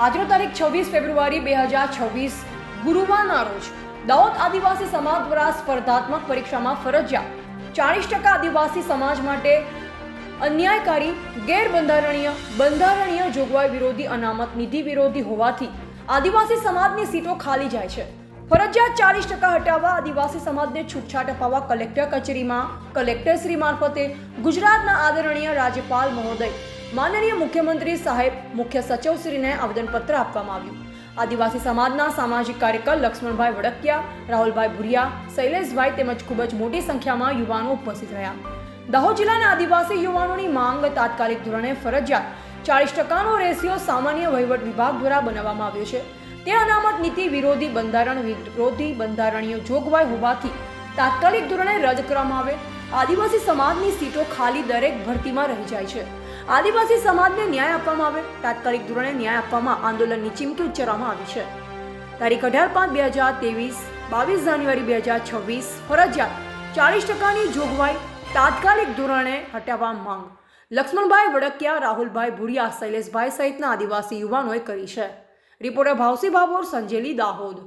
આજનો તારીખ 26 ફેબ્રુઆરી 2026 ગુરુવારના રોજ દાહોદ આદિવાસી સમાજ દ્વારા સ્પર્ધાત્મક પરીક્ષામાં ફરજિયાત 40% આદિવાસી સમાજ માટે અન્યાયકારી, ગેરબંધારણીય, બંધારણીય જોગવાઈ વિરોધી, અનામત નિધિ વિરોધી હોવાથી આદિવાસી સમાજની સીટો ખાલી જાય છે. ફરજિયાત 40% હટાવવા આદિવાસી સમાજને છૂટછાટ અપાવવા કલેક્ટર કચેરીમાં કલેક્ટરશ્રી મારફતે ગુજરાતના આદરણીય રાજ્યપાલ મહોદય, માનનીય મુખ્યમંત્રી સાહેબ, મુખ્ય સચિવશ્રીને આવેદનપત્ર આપવામાં આવ્યું. આદિવાસી સમાજના સામાજિક કાર્યકર લક્ષ્મણભાઈ વડકિયા, રાહુલભાઈ ભુરિયા, શૈલેષભાઈ તેમજ ખૂબ જ મોટી સંખ્યામાં યુવાનો ઉપસ્થિત રહ્યા. દાહોદ જિલ્લાના આદિવાસી યુવાનોની માંગ તાત્કાલિક ધોરણે ફરજિયાત 40%નો રેશિયો સામાન્ય વહીવટ વિભાગ દ્વારા બનાવવામાં આવ્યો છે. તે અનામત નીતિ વિરોધી, બંધારણ વિરોધી, બંધારણીય જોગવાઈ હોવાથી તાત્કાલિક ધોરણે રદ કરવામાં આવે. આદિવાસી સમાજની સીટો ખાલી દરેક ભરતીમાં રહી જાય છે. આદિવાસી સમાજને ન્યાય આપવામાં આવે. તાત્કાલિક ધોરણે ન્યાય આપવામાં આંદોલનની ચીમકી ઉચ્ચારવામાં આવી છે. તારીખ 18/5/2023, 22 જાન્યુઆરી 2026 ફરજિયાત 40%ની જોગવાઈ તાત્કાલિક ધોરણે હટાવવા માંગ લક્ષ્મણભાઈ વડકિયા, રાહુલભાઈ ભુરિયા, શૈલેષભાઈ સહિતના આદિવાસી યુવાનોએ કરી છે. રિપોર્ટર ભાવસી ભાભોર, સંજેલી, દાહોદ.